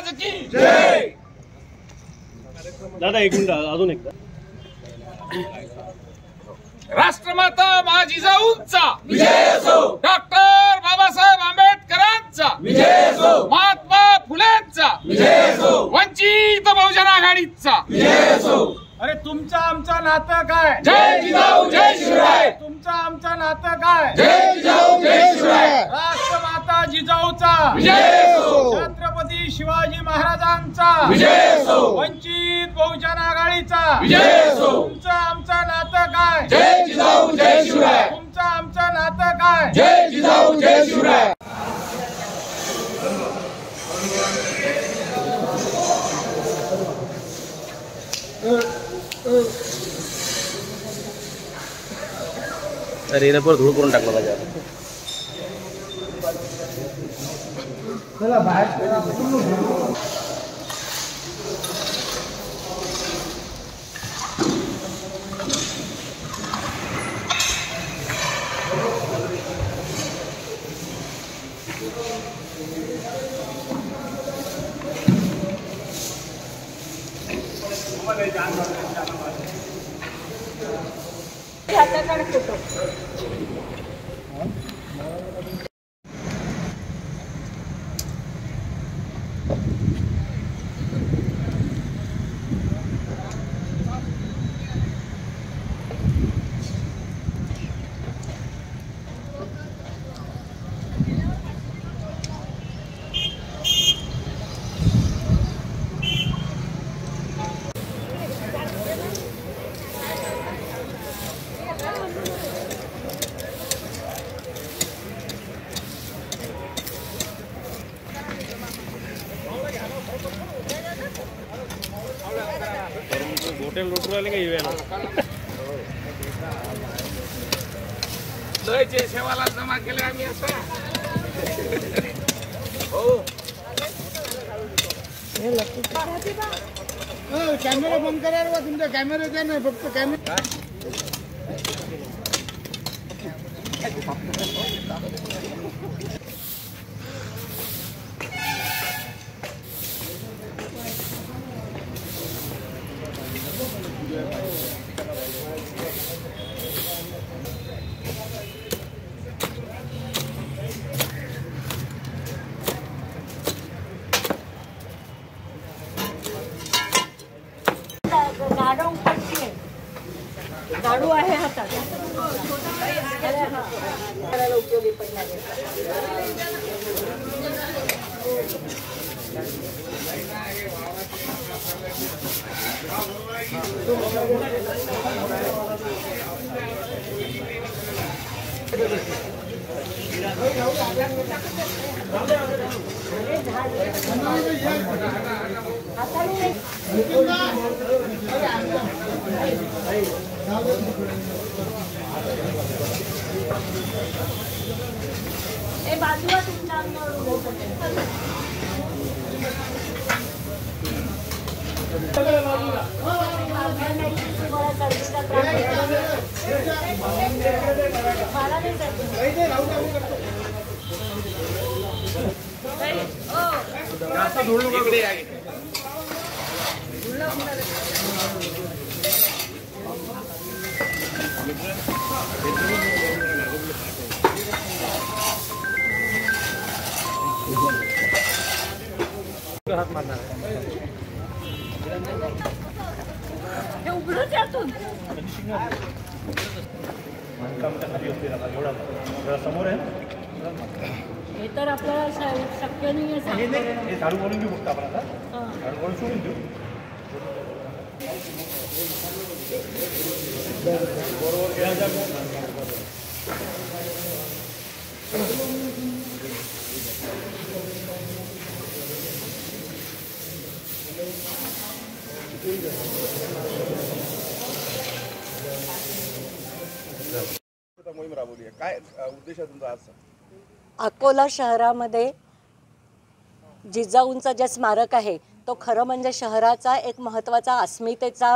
महाराज की जय। दादा एक मिनिट अजून एकदा। राष्ट्रमाता माँ जिजाऊंचा विजय असो, डॉक्टर बाबासाहेब आंबेडकरांचा विजय असो, महात्मा फुलेंचा विजय असो, वंचित बहुजन आघाडीचा विजय असो। अरे तुमचं आमचं नातं काय? जय जिजाऊ जय शिवराय। तुमचं आमचं नातं काय? जय जिजाऊ जय शिवराय। राष्ट्रमाता जिजाऊचा विजय असो, छत्रपती शिवाजी महाराजांचा विजय असो, वंचित बहुजन आघाडीचा विजय असो। तुमचं आमचं नातं काय? जय जिजाऊ जय शिवराय। तुमचं आमचं नातं काय? जय जिजाऊ जय शिवराय। अरे इथं परत धूळ करून टाकला माझ्या। चला बाहेर हॉटेल लुटू राहिले का इवेला? लयचे सेवाला जमा केले आम्ही असं हो। कॅमेरा बंद करा रे, तुमचा कॅमेरा द्या ना, फक्त कॅमेरा झाडू आहे हातात उपयोगी पडणार। बाजूला तुमच्या हात मारणार हे उघडं त्यातून समोर आहे हे तर आपल्याला शक्य नाही आहे। झाडू करून घेऊ फक्त आपण आता झाडू करून सोडून देऊ। मोहीम राबवली आहे, काय उद्देश आहे तुमचा आज? अकोला शहरामध्ये जिजाऊंचा जे स्मारक आहे तो खरं म्हणजे शहराचा एक महत्त्वाचा अस्मितेचा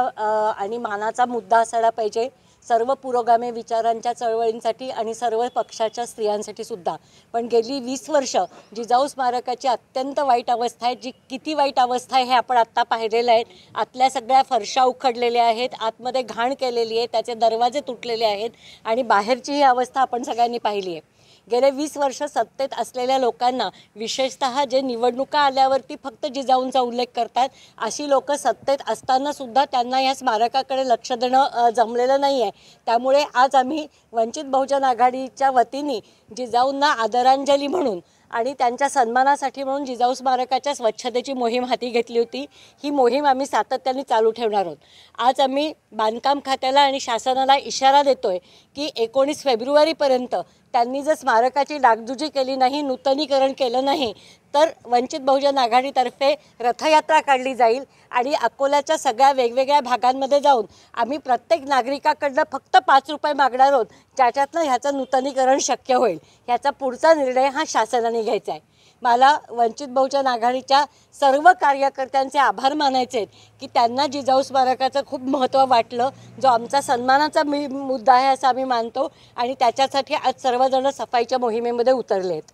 आणि मानाचा मुद्दा असायला पाहिजे। सर्व पुरोगामी विचारांच्या चळवळींसाठी आणि सर्व पक्षाच्या स्त्रियांसाठी सुद्धा. पण गेली 20 वर्ष जिजाऊ स्मारकाची अत्यंत वाईट अवस्था आहे. जी किती वाईट अवस्था आहे हे आपण आत्ता पाहिलेलं आहे. आतल्या सगळ्या फरशा उखडलेल्या आहेत, आतमध्ये घाण केलेली आहे, त्याचे दरवाजे तुटलेले आहेत आणि बाहेरची ही अवस्था आपण सगळ्यांनी पाहिली आहे. गेले 20 वर्ष सत्तेत असलेल्या लोकांना, विशेषतः जे निवडणुका आल्यावरती फक्त जिजाऊंचा उल्लेख करतात, अशी लोक सत्तेत असताना सुद्धा त्यांना या स्मारकाकडे लक्ष देणं जमलेलं नाही आहे. त्यामुळे आज आम्ही वंचित बहुजन आघाडीच्या वतीने जिजाऊंना आदरांजली म्हणून आणि त्यांच्या सन्मानासाठी म्हणून जिजाऊ स्मारकाच्या स्वच्छतेची मोहीम हाती घेतली होती. ही मोहीम आम्ही सातत्याने चालू ठेवणार आहोत. आज आम्ही बांधकाम खात्याला आणि शासनाला इशारा देतोय की 19 फेब्रुवारीपर्यंत त्यांनी जर स्मारकाची डागडुजी केली नाही, नूतनीकरण केलं नाही, तर वंचित बहुजन आघाडीतर्फे रथयात्रा काढली जाईल आणि अकोल्याच्या सगळ्या वेगवेगळ्या भागांमध्ये जाऊन आम्ही प्रत्येक नागरिकाकडनं फक्त 5 रुपये मागणार आहोत, ज्याच्यातनं ह्याचं नूतनीकरण शक्य होईल. ह्याचा पुढचा निर्णय हा शासनाने घ्यायचा आहे. मला वंचित बहुजन आघाडीच्या सर्व कार्यकर्त्यांचे आभार मानायचे आहेत की त्यांना जिजाऊ स्मारकाचं खूप महत्त्व वाटलं, जो आमचा सन्मानाचा मुद्दा आहे असं आम्ही मानतो आणि त्याच्यासाठी आज सर्वजण सफाईच्या मोहिमेमध्ये उतरले आहेत.